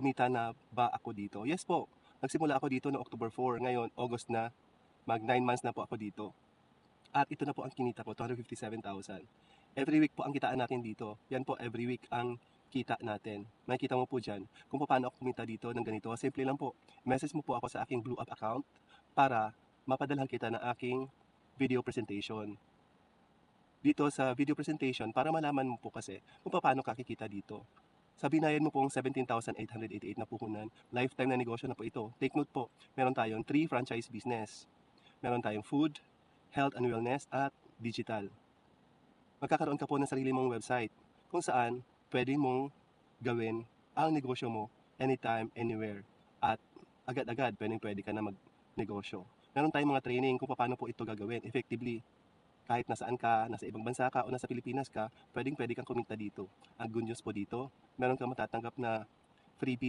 kumita na ba ako dito? Yes po, nagsimula ako dito noong October 4. Ngayon, August na, mag 9 months na po ako dito. At ito na po ang kinita ko, 257,000. Every week po ang kitaan natin dito. Yan po, every week ang kita natin. Makikita mo po dyan kung paano ako kumita dito ng ganito. Simple lang po. Message mo po ako sa aking Blue Up account para mapadalhan kita ng aking video presentation. Dito sa video presentation, para malaman mo po kasi kung paano kakikita dito. Sa binayan mo pong 17,888 na puhunan, lifetime na negosyo na po ito. Take note po, meron tayong 3 franchise business. Meron tayong food, health and wellness, at digital. Magkakaroon ka po ng sarili mong website kung saan pwede mong gawin ang negosyo mo anytime, anywhere. At agad-agad, pwede ka na magnegosyo. Meron tayong mga training kung paano po ito gagawin effectively. Kahit nasaan ka, nasa ibang bansa ka o nasa Pilipinas ka, pwede kang kumita dito. Ang good news po dito, meron kang matatanggap na freebies